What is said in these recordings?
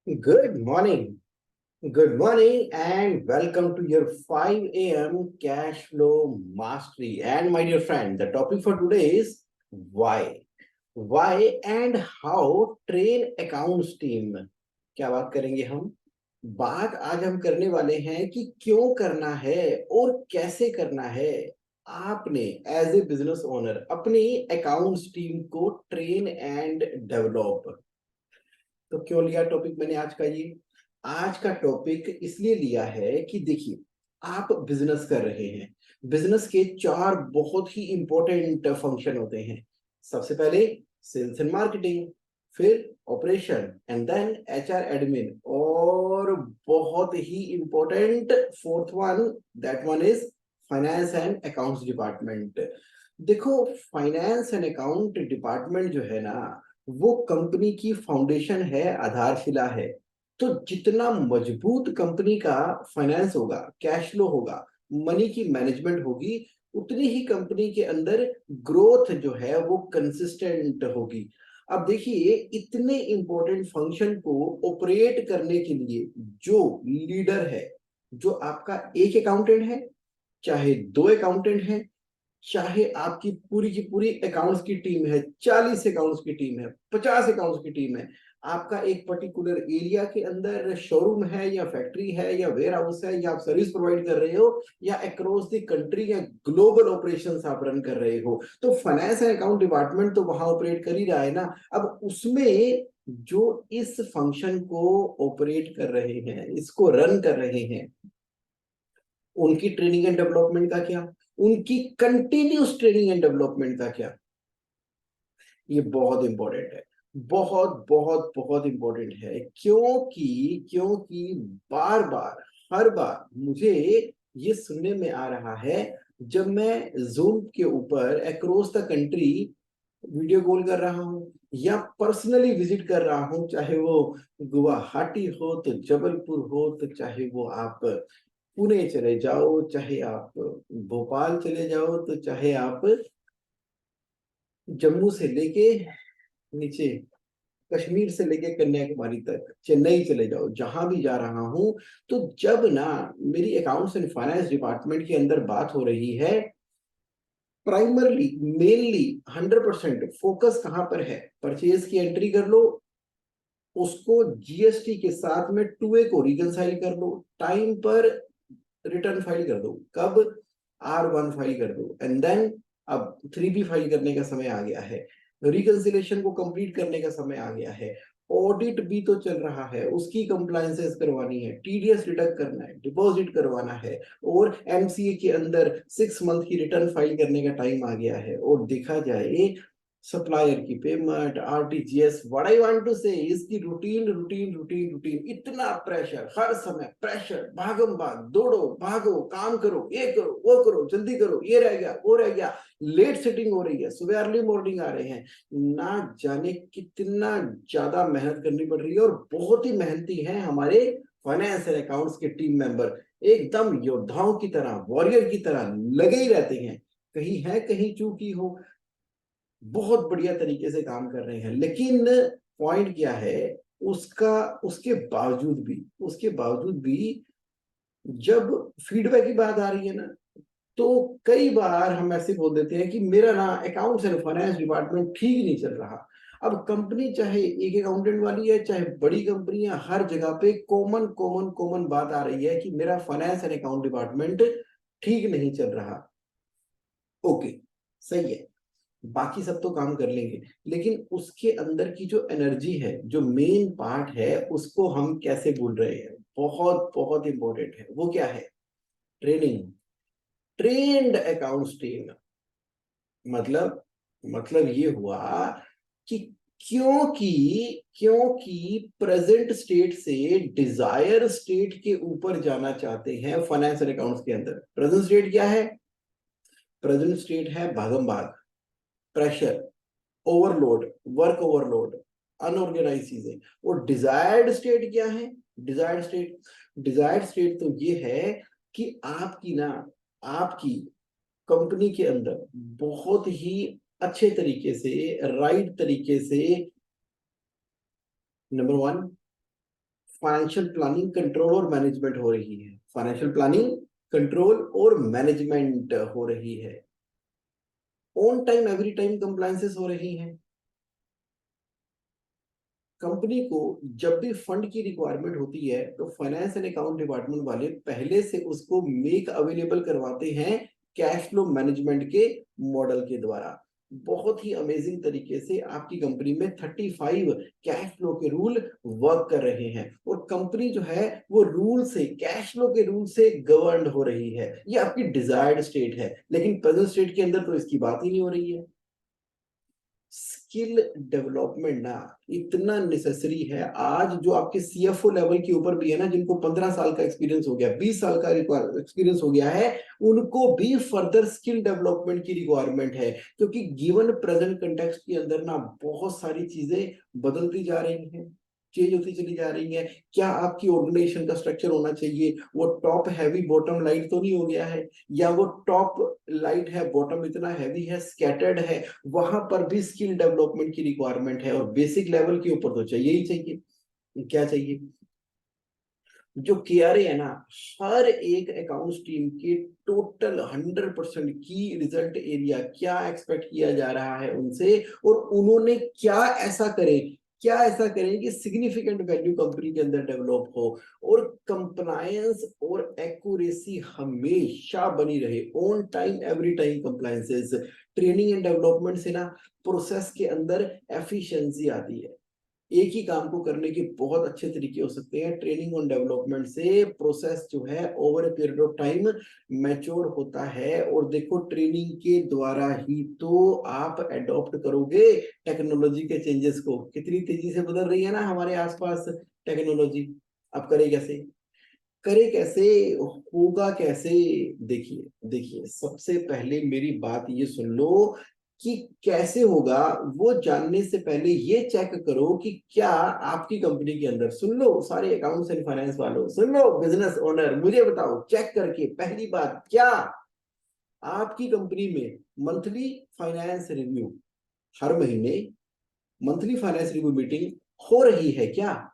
Good morning. Good morning and welcome to your 5 a.m. cash flow mastery. And my dear friend, the topic for today is why. Why and how train accounts team. क्या बात करेंगे हम? बात आज हम करने वाले हैं कि क्यों करना है और कैसे करना है। आपने एज ए बिजनेस ओनर अपनी अकाउंट्स टीम को ट्रेन एंड डेवलप। तो क्यों लिया टॉपिक मैंने आज का ये? आज का टॉपिक इसलिए लिया है कि देखिए, आप बिजनेस कर रहे हैं। बिजनेस के चार बहुत ही इंपॉर्टेंट फंक्शन होते हैं। सबसे पहले सेल्स एंड मार्केटिंग, फिर operation and then HR admin, और बहुत ही important fourth one, that one is finance and accounts department. देखो, फाइनेंस एंड अकाउंट डिपार्टमेंट जो है ना, वो कंपनी की फाउंडेशन है, आधारशिला है। तो जितना मजबूत कंपनी का फाइनेंस होगा, कैश फ्लो होगा, मनी की मैनेजमेंट होगी, उतनी ही कंपनी के अंदर ग्रोथ जो है वो कंसिस्टेंट होगी। अब देखिए, इतने इंपॉर्टेंट फंक्शन को ऑपरेट करने के लिए जो लीडर है, जो आपका एक अकाउंटेंट है, चाहे दो अकाउंटेंट हैं, चाहे आपकी पूरी की पूरी अकाउंट्स की टीम है, 40 अकाउंट्स की टीम है, 50 अकाउंट्स की टीम है, आपका एक पर्टिकुलर एरिया के अंदर शोरूम है या फैक्ट्री है या वेयर हाउस है, या आप सर्विस प्रोवाइड कर रहे हो, या अक्रॉस द कंट्री या ग्लोबल ऑपरेशंस आप रन कर रहे हो, तो फाइनेंस एंड अकाउंट डिपार्टमेंट तो वहां ऑपरेट कर ही रहा है ना। अब उसमें जो इस फंक्शन को ऑपरेट कर रहे हैं, इसको रन कर रहे हैं, उनकी ट्रेनिंग एंड डेवलपमेंट का क्या, उनकी कंटिन्यूस ट्रेनिंग एंड डेवलपमेंट का क्या, ये बहुत इंपॉर्टेंट है। बहुत बहुत बहुत इंपॉर्टेंट है, क्योंकि क्योंकि बार बार, हर बार मुझे ये सुनने में आ रहा है, जब मैं जूम के ऊपर across the country video call कर रहा हूँ या पर्सनली विजिट कर रहा हूँ, चाहे वो गुवाहाटी हो तो जबलपुर हो, तो चाहे वो आप पुणे चले जाओ, चाहे आप भोपाल चले जाओ, तो चाहे आप जम्मू से लेके नीचे कश्मीर से लेके कन्याकुमारी तक, चेन्नई चले जाओ, जहां भी जा रहा हूं, तो जब ना मेरी अकाउंट्स एंड फाइनेंस डिपार्टमेंट के अंदर बात हो रही है, प्राइमरली, मेनली, 100% फोकस कहां पर है? परचेज की एंट्री कर लो, उसको जीएसटी के साथ में 2A को रिकनसाइल कर लो, टाइम पर रिटर्न फाइल कर दो, कब? R1 फाइल कर दो, एंड देन अब 3B फाइल करने का समय आ गया है, रिकंसिलेशन को कंप्लीट करने का समय आ गया है, ऑडिट भी तो चल रहा है, उसकी कंप्लायंसेस करवानी है, टीडीएस डिडक्ट करना है, डिपॉजिट करवाना है, और एमसीए के अंदर 6 मंथ की रिटर्न फाइल करने का टाइम आ गया है। और देखा जाए, सप्लायर की payment, RTGS, what I want to say, इसकी रूटीन रूटीन रूटीन रूटीन, इतना प्रेशर, हर समय प्रेशर, भागम भाग, दौड़ो भागो, काम करो, ये करो वो करो, जल्दी करो, ये रह गया वो रह गया, लेट सेटिंग हो रही है, सुबह अर्ली मॉर्निंग आ रहे हैं, ना जाने कितना ज्यादा मेहनत करनी पड़ रही है। और बहुत ही मेहनती हैं हमारे फाइनेंस एंड अकाउंट्स के टीम मेंबर, एकदम योद्धाओं की तरह, वॉरियर की तरह लगे ही रहते हैं। कहीं है, कहीं चूकी हो, बहुत बढ़िया तरीके से काम कर रहे हैं। लेकिन पॉइंट क्या है, उसका, उसके बावजूद भी जब फीडबैक की बात आ रही है ना, तो कई बार हम ऐसे बोल देते हैं कि मेरा ना अकाउंट्स एंड फाइनेंस डिपार्टमेंट ठीक नहीं चल रहा। अब कंपनी चाहे एक अकाउंटेंट वाली है, चाहे बड़ी कंपनी है, हर जगह पे कॉमन कॉमन कॉमन बात आ रही है कि मेरा फाइनेंस एंड अकाउंट डिपार्टमेंट ठीक नहीं चल रहा। ओके, सही है, बाकी सब तो काम कर लेंगे, लेकिन उसके अंदर की जो एनर्जी है, जो मेन पार्ट है, उसको हम कैसे भूल रहे हैं? बहुत बहुत इंपॉर्टेंट है। वो क्या है? Training, trained accounts team. मतलब मतलब ये हुआ कि क्योंकि क्योंकि प्रेजेंट स्टेट से डिजायर स्टेट के ऊपर जाना चाहते हैं फाइनेंस एंड अकाउंट्स के अंदर। प्रेजेंट स्टेट क्या है? प्रेजेंट स्टेट है भागम भाग, pressure, overload, work overload, unorganise चीजें। और डिजायर्ड स्टेट क्या है? डिजायर्ड स्टेट तो ये है कि आपकी ना, आपकी कंपनी के अंदर बहुत ही अच्छे तरीके से, राइट तरीके से, number one, financial planning, control और मैनेजमेंट हो रही है। फाइनेंशियल प्लानिंग, कंट्रोल और मैनेजमेंट हो रही है। On time every time compliances हो रही हैं। कंपनी को जब भी फंड की रिक्वायरमेंट होती है तो फाइनेंस एंड अकाउंट डिपार्टमेंट वाले पहले से उसको मेक अवेलेबल करवाते हैं कैश फ्लो मैनेजमेंट के मॉडल के द्वारा। बहुत ही अमेजिंग तरीके से आपकी कंपनी में 35 कैश फ्लो के रूल वर्क कर रहे हैं और कंपनी जो है वो रूल से, कैश फ्लो के रूल से गवर्न हो रही है। ये आपकी डिजायर्ड स्टेट है, लेकिन प्रेजेंट स्टेट के अंदर तो इसकी बात ही नहीं हो रही है। स्किल डेवलपमेंट ना इतना नेसेसरी है। आज जो आपके सीएफओ लेवल के ऊपर भी है ना, जिनको 15 साल का एक्सपीरियंस हो गया, 20 साल का एक्सपीरियंस हो गया है, उनको भी फर्दर स्किल डेवलपमेंट की रिक्वायरमेंट है। क्योंकि गिवन प्रेजेंट कंटेक्स्ट के अंदर ना बहुत सारी चीजें बदलती जा रही हैं, चेंज होती चली जा रही है। क्या आपकी ऑर्गेनाइजेशन का स्ट्रक्चर होना चाहिए वो टॉप हैवी बॉटम लाइट तो नहीं हो गया है, या वो टॉप लाइट है बॉटम इतना हैवी है, स्कैटर्ड है। वहां पर भी स्किल डेवलपमेंट की रिक्वायरमेंट है और बेसिक लेवल के ऊपर तो चाहिए ही चाहिए। क्या चाहिए? जो केआरए है ना, हर एक अकाउंट्स टीम के टोटल 100% की रिजल्ट एरिया क्या एक्सपेक्ट किया जा रहा है उनसे, और उन्होंने क्या ऐसा करें कि सिग्निफिकेंट वैल्यू कंपनी के अंदर डेवलप हो और कंप्लायंस और एक्यूरेसी हमेशा बनी रहे। On time every time compliances. Training and development से ना प्रोसेस के अंदर एफिशिएंसी आती है। एक ही काम को करने के बहुत अच्छे तरीके हो सकते हैं। ट्रेनिंग और डेवलपमेंट से प्रोसेस जो है over a period of time mature होता है। और देखो, ट्रेनिंग के द्वारा ही तो आप अडॉप्ट करोगे टेक्नोलॉजी के चेंजेस को। कितनी तेजी से बदल रही है ना हमारे आसपास टेक्नोलॉजी। अब करे कैसे, होगा कैसे? देखिए देखिए, सबसे पहले मेरी बात ये सुन लो कि कैसे होगा। वो जानने से पहले ये चेक करो कि क्या आपकी कंपनी के अंदर, सुन लो सारे अकाउंट्स एंड फाइनेंस वालों, सुन लो बिजनेस ओनर, मुझे बताओ चेक करके, पहली बात, क्या आपकी कंपनी में मंथली फाइनेंस रिव्यू, हर महीने मंथली फाइनेंस रिव्यू मीटिंग हो रही है क्या?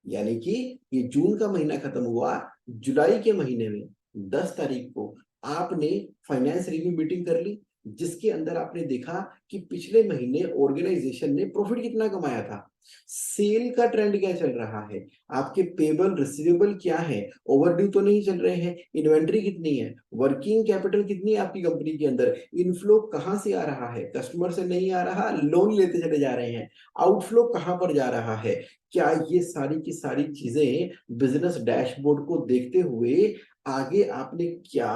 यानी कि ये जून का महीना खत्म हुआ, जुलाई के महीने में 10 तारीख को आपने फाइनेंस रिव्यू मीटिंग कर ली, जिसके अंदर आपने देखा कि पिछले महीने ऑर्गेनाइजेशन ने प्रॉफिट कितना कमाया था, सेल का ट्रेंड क्या चल रहा है, आपके पेबल रिसीवेबल क्या है, ओवरड्यू तो नहीं चल रहे हैं, इन्वेंट्री कितनी है, वर्किंग कैपिटल कितनी है आपकी कंपनी के अंदर, इनफ्लो कहां से आ रहा है, कस्टमर से नहीं आ रहा, लोन लेते चले जा रहे हैं, आउटफ्लो कहां पर जा रहा है। क्या ये सारी की सारी चीजें बिजनेस डैशबोर्ड को देखते हुए आगे आपने क्या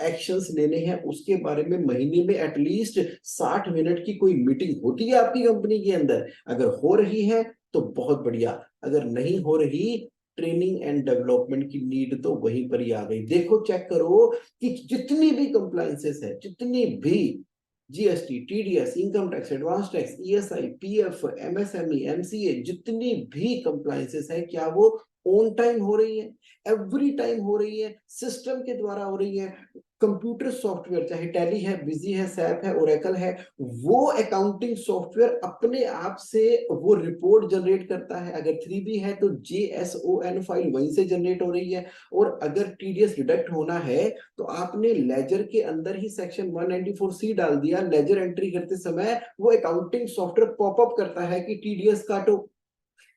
एक्शंस लेने हैं उसके बारे में महीने में एटलीस्ट 60 मिनट की कोई मीटिंग होती है आपकी कंपनी के अंदर? अगर हो रही है तो बहुत बढ़िया, अगर नहीं हो रही, ट्रेनिंग एंड डेवलपमेंट की नीड तो वहीं पर ही आ गई। देखो, चेक करो कि जितनी भी कंप्लायंसेस है, जितनी भी GST, TDS, income tax, advance tax, ESI, PF, MSME, MCA, जितनी भी कंप्लायंसेस है, क्या वो ऑन टाइम हो रही है, एवरी टाइम हो रही है, सिस्टम के द्वारा हो रही है? कंप्यूटर सॉफ्टवेयर, चाहे टैली है, बिजी है, सैप है, ओरेकल है, वो अकाउंटिंग सॉफ्टवेयर अपने आप से वो रिपोर्ट जनरेट करता है। अगर 3B है तो JSON फाइल वहीं से जनरेट हो रही है। और अगर टीडीएस डिडक्ट होना है तो आपने लेजर के अंदर ही सेक्शन 194C डाल दिया, लेजर एंट्री करते समय वो अकाउंटिंग सॉफ्टवेयर पॉपअप करता है कि टीडीएस काटो।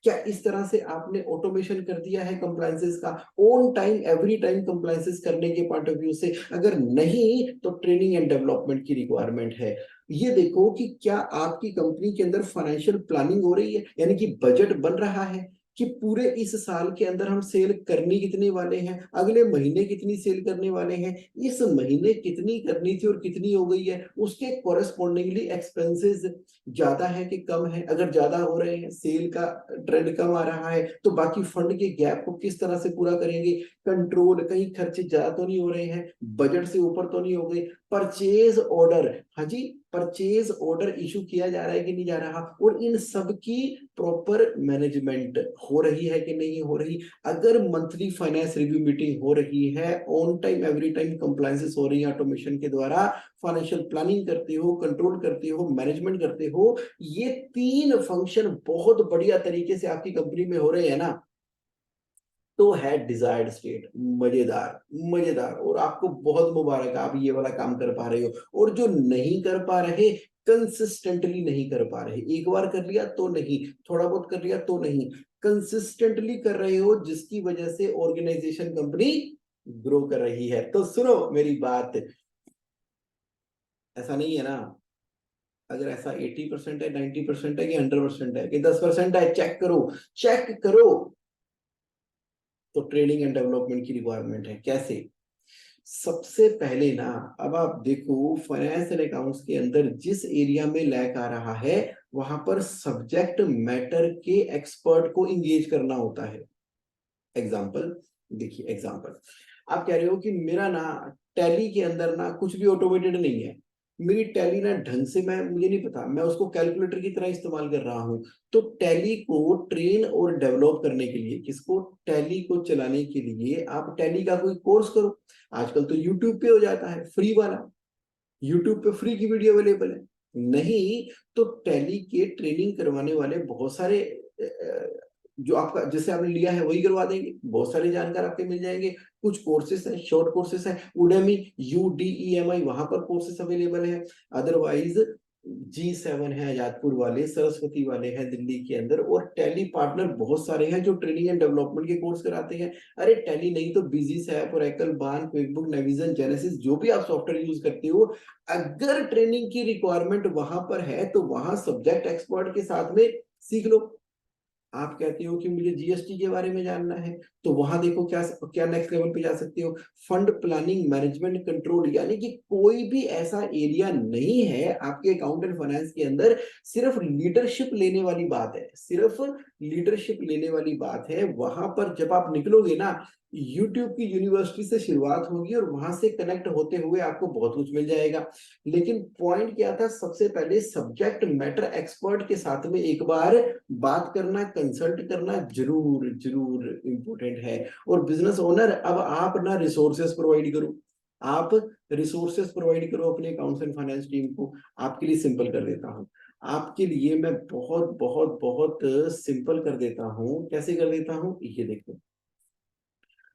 क्या इस तरह से आपने ऑटोमेशन कर दिया है कंप्लायंसेस का, on time every time compliances करने के पॉइंट ऑफ व्यू से? अगर नहीं तो ट्रेनिंग एंड डेवलपमेंट की रिक्वायरमेंट है। ये देखो कि क्या आपकी कंपनी के अंदर फाइनेंशियल प्लानिंग हो रही है, यानी कि बजट बन रहा है कि पूरे इस साल के अंदर हम सेल करनी कितने वाले हैं, अगले महीने कितनी सेल करने वाले हैं, इस महीने कितनी करनी थी और कितनी हो गई है, उसके कोरेस्पॉन्डिंगली एक्सपेंसेस ज्यादा है कि कम है। अगर ज्यादा हो रहे हैं, सेल का ट्रेंड कम आ रहा है, तो बाकी फंड के गैप को किस तरह से पूरा करेंगे? कंट्रोल, कहीं खर्चे ज्यादा तो नहीं हो रहे हैं, बजट से ऊपर तो नहीं हो गए, परचेज ऑर्डर, हाँ जी, परचेज ऑर्डर इशू किया जा रहा है कि नहीं जा रहा, और इन सब की प्रॉपर मैनेजमेंट हो रही है कि नहीं हो रही। अगर मंथली फाइनेंस रिव्यू मीटिंग हो रही है, on time every time compliances हो रही है ऑटोमेशन के द्वारा, फाइनेंशियल प्लानिंग करते हो, कंट्रोल करते हो, मैनेजमेंट करते हो, ये 3 फंक्शन बहुत बढ़िया तरीके से आपकी कंपनी में हो रहे हैं ना, तो है डिजायर्ड स्टेट, मजेदार मजेदार, और आपको बहुत मुबारक, आप ये वाला काम कर पा रहे हो। और जो नहीं कर पा रहे, कंसिस्टेंटली नहीं कर पा रहे, एक बार कर लिया तो नहीं, थोड़ा बहुत कर लिया तो नहीं, कंसिस्टेंटली कर रहे हो, जिसकी वजह से ऑर्गेनाइजेशन, कंपनी ग्रो कर रही है। तो सुनो मेरी बात, ऐसा नहीं है ना, अगर ऐसा 80% है, 90% है कि 100% है कि 10% है, चेक करो, चेक करो। तो ट्रेनिंग एंड डेवलपमेंट की रिक्वायरमेंट है। कैसे? सबसे पहले ना, अब आप देखो फाइनेंस एंड अकाउंट्स के अंदर जिस एरिया में लैक आ रहा है, वहां पर सब्जेक्ट मैटर के एक्सपर्ट को इंगेज करना होता है। एग्जाम्पल देखिए, एग्जाम्पल आप कह रहे हो कि मेरा ना टैली के अंदर ना कुछ भी ऑटोमेटेड नहीं है, मेरी टैली ना ढंग से, मैं मुझे नहीं पता, मैं उसको कैलकुलेटर की तरह इस्तेमाल कर रहा हूं। तो टैली को ट्रेन और डेवलप करने के लिए, किसको, टैली को चलाने के लिए आप टैली का कोई कोर्स करो। आजकल तो यूट्यूब पे हो जाता है फ्री वाला, यूट्यूब पे फ्री की वीडियो अवेलेबल है। नहीं तो टैली के ट्रेनिंग करवाने वाले बहुत सारे, जो आपका जैसे आपने लिया है वही करवा देंगे, बहुत सारे जानकार आपके मिल जाएंगे। कुछ कोर्सेस हैं, शॉर्ट कोर्सेस हैं, उडेमी, UDEMI, वहां पर कोर्सेस अवेलेबल है। अदरवाइज G7 है आजादपुर वाले, सरस्वती वाले हैं दिल्ली के अंदर, और टैली पार्टनर बहुत सारे हैं जो ट्रेनिंग एंड डेवलपमेंट के कोर्स कराते हैं। अरे टैली नहीं तो बिजी सैप, ओरेकल, बान, क्विकबुक, नेविजन, जेनेसिस, जो भी आप सॉफ्टवेयर यूज करते हो, अगर ट्रेनिंग की रिक्वायरमेंट वहां पर है तो वहां सब्जेक्ट एक्सपर्ट के साथ में सीख लो। आप कहते हो कि मुझे जीएसटी के बारे में जानना है, तो वहां देखो क्या क्या नेक्स्ट लेवल पे जा सकते हो। फंड प्लानिंग, मैनेजमेंट, कंट्रोल, यानी कि कोई भी ऐसा एरिया नहीं है आपके अकाउंट एंड फाइनेंस के अंदर, सिर्फ लीडरशिप लेने वाली बात है, सिर्फ लीडरशिप लेने वाली बात है। वहां पर जब आप निकलोगे ना, यूट्यूब की यूनिवर्सिटी से शुरुआत होगी और वहां से कनेक्ट होते हुए आपको बहुत कुछ मिल जाएगा। लेकिन पॉइंट क्या था, सबसे पहले सब्जेक्ट मैटर एक्सपर्ट के साथ में एक बार बात करना, कंसल्ट करना जरूर जरूर इंपॉर्टेंट है। और बिजनेस ओनर, अब आप ना रिसोर्सेस प्रोवाइड करो, आप रिसोर्सेस प्रोवाइड करो अपने अकाउंट्स एंड फाइनेंस टीम को। आपके लिए सिंपल कर देता हूँ, आपके लिए मैं बहुत बहुत बहुत सिंपल कर देता हूँ। कैसे कर देता हूँ, ये देखो,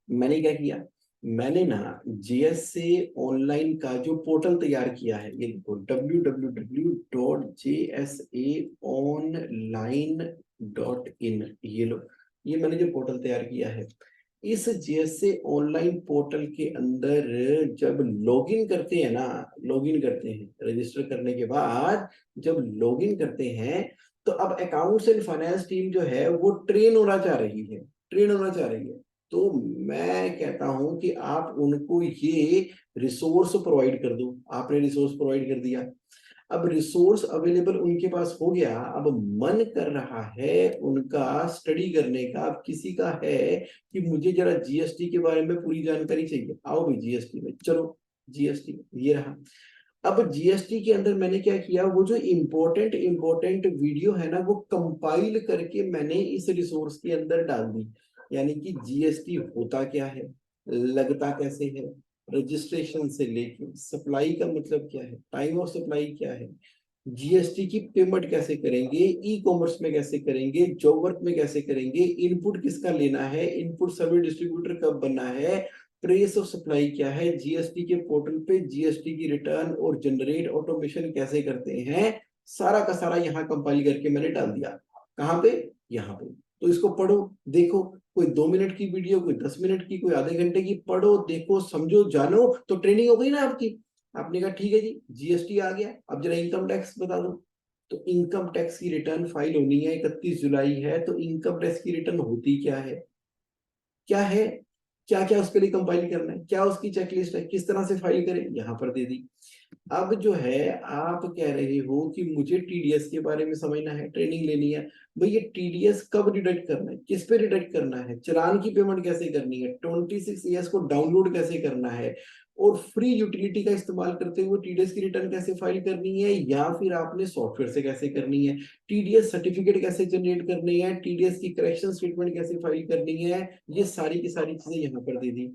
मैंने क्या किया, मैंने ना जीएस से ऑनलाइन का जो पोर्टल तैयार किया है, ये देखो www.jsaonline.in, ये लो, ये मैंने जो पोर्टल तैयार किया है, इस जीएसए ऑनलाइन पोर्टल के अंदर जब लॉगिन करते हैं ना, लॉगिन करते हैं रजिस्टर करने के बाद, जब लॉगिन करते हैं, तो अब अकाउंट्स एंड फाइनेंस टीम जो है वो ट्रेन होना चाह रही है, ट्रेन होना चाह रही है। तो मैं कहता हूं कि आप उनको ये रिसोर्स प्रोवाइड कर दो। आपने रिसोर्स प्रोवाइड कर दिया, अब रिसोर्स अवेलेबल उनके पास हो गया, अब मन कर रहा है उनका स्टडी करने का। अब किसी का है कि मुझे जरा जीएसटी के बारे में पूरी जानकारी चाहिए, आओ भी जीएसटी में, चलो जीएसटी ये रहा। अब जीएसटी के अंदर मैंने क्या किया, वो जो इम्पोर्टेंट इम्पोर्टेंट वीडियो है ना, वो कंपाइल करके मैंने इस रिसोर्स के अंदर डाल दी। यानी कि जीएसटी होता क्या है, लगता कैसे है, रजिस्ट्रेशन से लेके सप्लाई का मतलब क्या है, टाइम ऑफ सप्लाई क्या है, जीएसटी की पेमेंट कैसे करेंगे, ई कॉमर्स में कैसे करेंगे, जॉब वर्क में कैसे करेंगे, इनपुट किसका लेना है, इनपुट सर्विस डिस्ट्रीब्यूटर कब बनना है, ट्रेस ऑफ सप्लाई क्या है, जीएसटी के पोर्टल पे जीएसटी की रिटर्न और जनरेट ऑटोमेशन कैसे करते हैं, सारा का सारा यहाँ कंपाइल करके मैंने डाल दिया। कहाँ पे, यहाँ पे। तो इसको पढ़ो, देखो, कोई 2 मिनट की वीडियो, कोई 10 मिनट की, कोई आधे घंटे की, पढ़ो देखो समझो जानो, तो ट्रेनिंग हो गई ना आपकी। आपने कहा ठीक है जी, जीएसटी आ गया, अब जरा इनकम टैक्स बता दो। तो इनकम टैक्स की रिटर्न फाइल होनी है, 31 जुलाई है, तो इनकम टैक्स की रिटर्न होती क्या है, क्या है, क्या क्या उसके लिए कंपाइल करना है, क्या उसकी चेकलिस्ट है, किस तरह से फाइल करें, यहाँ पर दे दी। अब जो है आप कह रहे हो कि मुझे टीडीएस के बारे में समझना है, ट्रेनिंग लेनी है। भाई ये टीडीएस कब डिडक्ट करना है, किस पे डिडक्ट करना है, चलान की पेमेंट कैसे करनी है, 26 ईयर्स को डाउनलोड कैसे करना है, और फ्री यूटिलिटी का इस्तेमाल करते हुए टीडीएस की रिटर्न कैसे फाइल करनी है, या फिर आपने सॉफ्टवेयर से कैसे करनी है, टीडीएस सर्टिफिकेट कैसे जनरेट करनी है, टीडीएस की करेक्शन स्टेटमेंट कैसे फाइल करनी है, ये सारी की सारी चीजें यहाँ पर दे दी।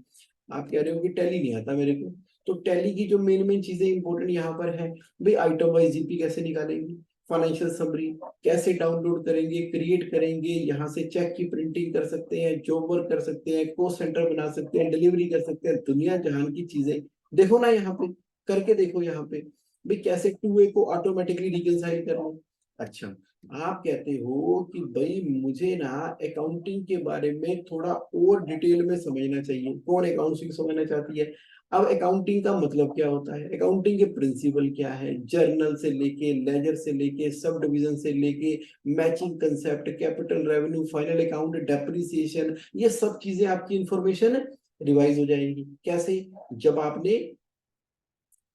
आप कह रहे हो कि टैली नहीं आता मेरे को, तो टैली की जो मेन मेन चीजें इंपॉर्टेंट यहाँ पर है, भाई आइटम वाइज जीपी कैसे निकालेंगे, फाइनेंशियल समरी कैसे डाउनलोड करेंगे, क्रिएट करेंगे, यहाँ से चेक की प्रिंटिंग कर सकते हैं, जॉब वर्क कर सकते हैं, कॉस्ट सेंटर बना सकते हैं, डिलीवरी कर सकते हैं, दुनिया जहान की चीजें देखो ना यहाँ पे, करके देखो यहाँ पे भाई कैसे 2A को ऑटोमेटिकली रिकंसाइल करना। अच्छा, आप कहते हो कि भाई मुझे ना अकाउंटिंग के बारे में थोड़ा और डिटेल में समझना चाहिए। कौन अकाउंटिंग समझना चाहती है? अब अकाउंटिंग का मतलब क्या होता है, अकाउंटिंग के प्रिंसिपल क्या है, जर्नल से लेके, लेजर से लेके, सब डिविजन से लेके, matching concept, capital revenue, final account, depreciation, ये सब चीजें आपकी इंफॉर्मेशन रिवाइज हो जाएगी। कैसे? जब आपने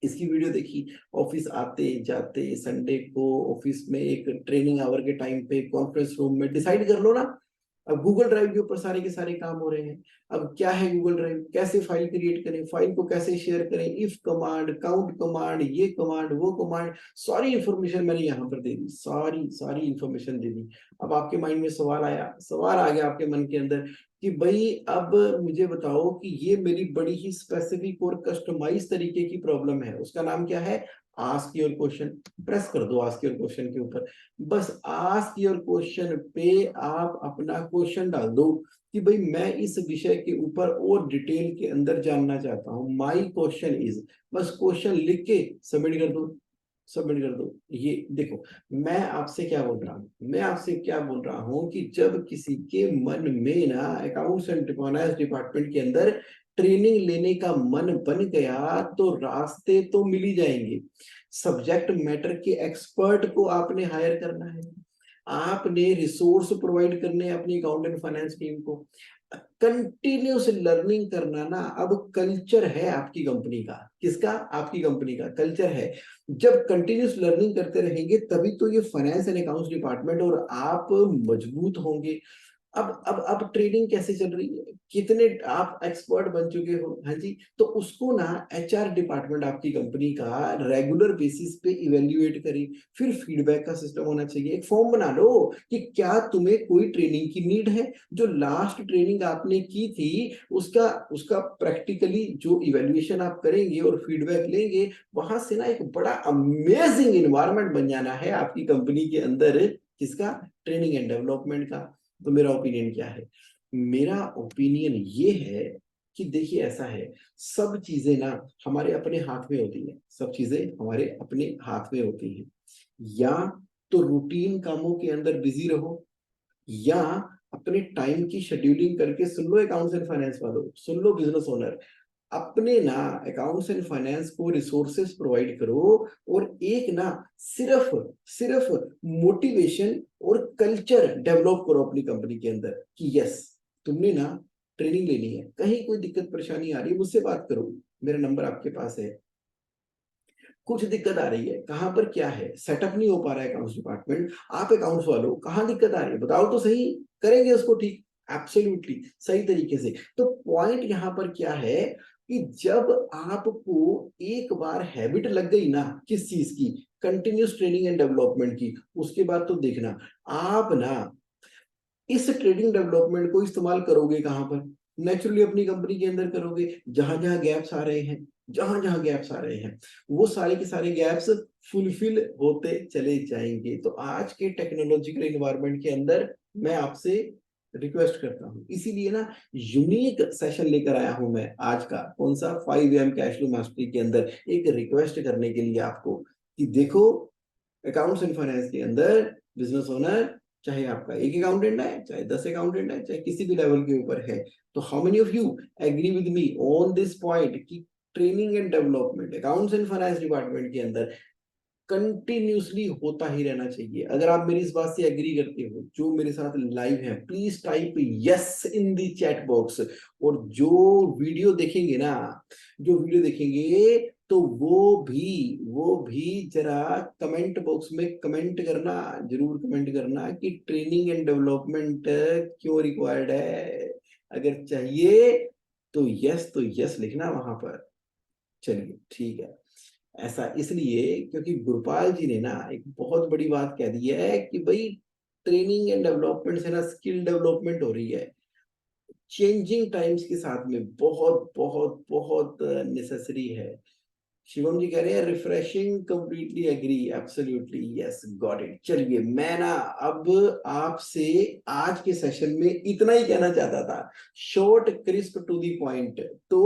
इसकी वीडियो देखी, ऑफिस आते जाते संडे को ऑफिस में एक ट्रेनिंग आवर के टाइम पे कॉन्फ्रेंस रूम में डिसाइड कर लो ना। अब गूगल ड्राइव के ऊपर सारे के सारे काम हो रहे हैं। अब क्या है गूगल ड्राइव, कैसे फाइल क्रिएट करें, फाइल को कैसे शेयर करें, इफ कमांड, काउंट कमांड, ये कमांड, वो कमांड, सारी इंफॉर्मेशन मैंने यहाँ पर दे दी, सारी सारी इंफॉर्मेशन दे दी। अब आपके माइंड में सवाल आया, सवाल आ गया आपके मन के अंदर कि भाई अब मुझे बताओ कि ये मेरी बड़ी ही स्पेसिफिक और कस्टमाइज तरीके की प्रॉब्लम है, उसका नाम क्या है? Ask your question. प्रेस कर दो आस्क योर क्वेश्चन के ऊपर, बस आस्क योर क्वेश्चन पे आप अपना क्वेश्चन डाल दो कि भाई मैं इस विषय के ऊपर और डिटेल के अंदर जानना चाहता हूँ, माई क्वेश्चन इज, बस क्वेश्चन लिख के सबमिट कर दो, सबमिट कर दो। ये देखो, मैं आपसे क्या बोल रहा हूँ, मैं आपसे क्या बोल रहा हूँ कि जब किसी के मन में ना अकाउंट्स एंड फाइनेंस डिपार्टमेंट के अंदर ट्रेनिंग लेने का मन बन गया तो रास्ते तो मिल ही जाएंगे। सब्जेक्ट मैटर के एक्सपर्ट को आपने हायर करना है, आपने रिसोर्स प्रोवाइड करने हैं अपनी अकाउंट एंड फाइनेंस टीम को। कंटिन्यूस लर्निंग करना ना अब कल्चर है आपकी कंपनी का। किसका? आपकी कंपनी का कल्चर है। जब कंटिन्यूस लर्निंग करते रहेंगे तभी तो ये फाइनेंस एंड अकाउंट्स डिपार्टमेंट और आप मजबूत होंगे। अब ट्रेनिंग कैसे चल रही है, कितने आप एक्सपर्ट बन चुके हो, हाँ जी, तो उसको ना एचआर डिपार्टमेंट आपकी कंपनी का रेगुलर बेसिस पे इवेल्युएट करे। फिर फीडबैक का सिस्टम होना चाहिए, एक फॉर्म बना लो कि क्या तुम्हें कोई ट्रेनिंग की नीड है, जो लास्ट ट्रेनिंग आपने की थी उसका उसका प्रैक्टिकली जो इवेल्युएशन आप करेंगे और फीडबैक लेंगे, वहां से ना एक बड़ा अमेजिंग इन्वायरमेंट बन जाना है आपकी कंपनी के अंदर। किसका? ट्रेनिंग एंड डेवलपमेंट का। तो मेरा ओपिनियन क्या है? मेरा ओपिनियन ये है कि देखिए ऐसा है, सब चीजें ना हमारे अपने हाथ में होती है, सब चीजें हमारे अपने हाथ में होती हैं। या तो रूटीन कामों के अंदर बिजी रहो, या अपने टाइम की शेड्यूलिंग करके, सुन लो अकाउंट्स एंड फाइनेंस वालों, सुन लो बिजनेस ओनर, अपने ना अकाउंट्स एंड फाइनेंस को रिसोर्सेस प्रोवाइड करो और एक ना सिर्फ सिर्फ मोटिवेशन और कल्चर डेवलप करो अपनी कंपनी के अंदर कि यस तुमने ना ट्रेनिंग लेनी है, कहीं कोई दिक्कत परेशानी आ रही है मुझसे बात करो, मेरा नंबर आपके पास है। कुछ दिक्कत आ रही है, कहां पर क्या है, सेटअप नहीं हो पा रहा है अकाउंट्स डिपार्टमेंट, आप अकाउंट्स वालों कहां दिक्कत आ रही है बताओ तो सही, करेंगे उसको ठीक, एब्सोल्युटली सही तरीके से। तो पॉइंट यहाँ पर क्या है कि जब आपको एक बार हैबिट लग गई ना किस चीज की, कंटिन्यूस ट्रेनिंग एंड डेवलपमेंट की, उसके बाद तो देखना आप ना इस ट्रेडिंग डेवलपमेंट को इस्तेमाल करोगे कहां पर? नेचुरली अपनी कंपनी के अंदर करोगे, जहां जहां गैप्स आ रहे हैं, जहां जहां गैप्स आ रहे हैं वो सारे के सारे गैप्स फुलफिल होते चले जाएंगे। तो आज के टेक्नोलॉजिकल इन्वायरमेंट के अंदर मैं आपसे रिक्वेस्ट करता हूं, इसीलिए ना यूनिक सेशन लेकर आया हूं मैं आज का, कौन सा? 5 AM कैश फ्लो मास्टरी के अंदर एक रिक्वेस्ट करने के लिए आपको कि देखो अकाउंट्स एंड फाइनेंस के अंदर बिजनेस ओनर, चाहे आपका एक अकाउंटेंट है, चाहे 10 अकाउंटेंट है, चाहे किसी भी लेवल के ऊपर है, तो how many of you agree with me on this point कि training and development accounts and finance department के अंदर कंटिन्यूसली होता ही रहना चाहिए? अगर आप मेरी इस बात से एग्री करते हो, जो मेरे साथ लाइव है, please type yes in the chat box. और जो वीडियो देखेंगे ना, जो वीडियो देखेंगे तो वो भी जरा कमेंट बॉक्स में कमेंट करना, जरूर कमेंट करना कि ट्रेनिंग एंड डेवलपमेंट क्यों रिक्वायर्ड है। अगर चाहिए तो यस लिखना वहां पर। चलिए ठीक है। ऐसा इसलिए क्योंकि गुरपाल जी ने ना एक बहुत बड़ी बात कह दी है कि भाई ट्रेनिंग एंड डेवलपमेंट से ना स्किल डेवलपमेंट हो रही है, चेंजिंग टाइम्स के साथ में बहुत बहुत बहुत नेसेसरी है। शिवम जी कह रहे हैं refreshing, completely agree, absolutely, yes, got it. चलिए मैं ना अब आपसे आज के सेशन में इतना ही कहना चाहता था, short crisp to the point. तो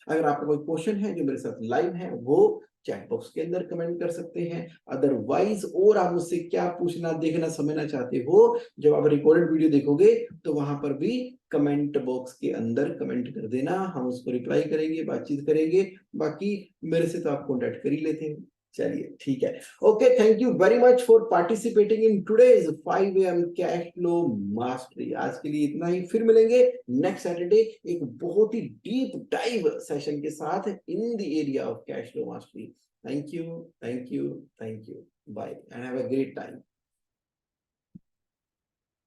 अगर आपका कोई क्वेश्चन है जो मेरे साथ लाइव है, वो चैट बॉक्स के अंदर कमेंट कर सकते हैं। अदरवाइज और आप मुझसे क्या पूछना, देखना, समझना चाहते हो, जब आप रिकॉर्डेड वीडियो देखोगे तो वहां पर भी कमेंट बॉक्स के अंदर कमेंट कर देना, हम उसको रिप्लाई करेंगे, बातचीत करेंगे। बाकी मेरे से तो आप कॉन्टेक्ट कर ही लेते हैं। चलिए ठीक है, okay, thank you very much for participating in today's 5 AM cash flow mastery. आज के लिए इतना ही, फिर मिलेंगे नेक्स्ट सैटरडे एक बहुत ही डीप डाइव सेशन के साथ in the area of cash flow mastery. Thank you, thank you, thank you, bye and have a great time.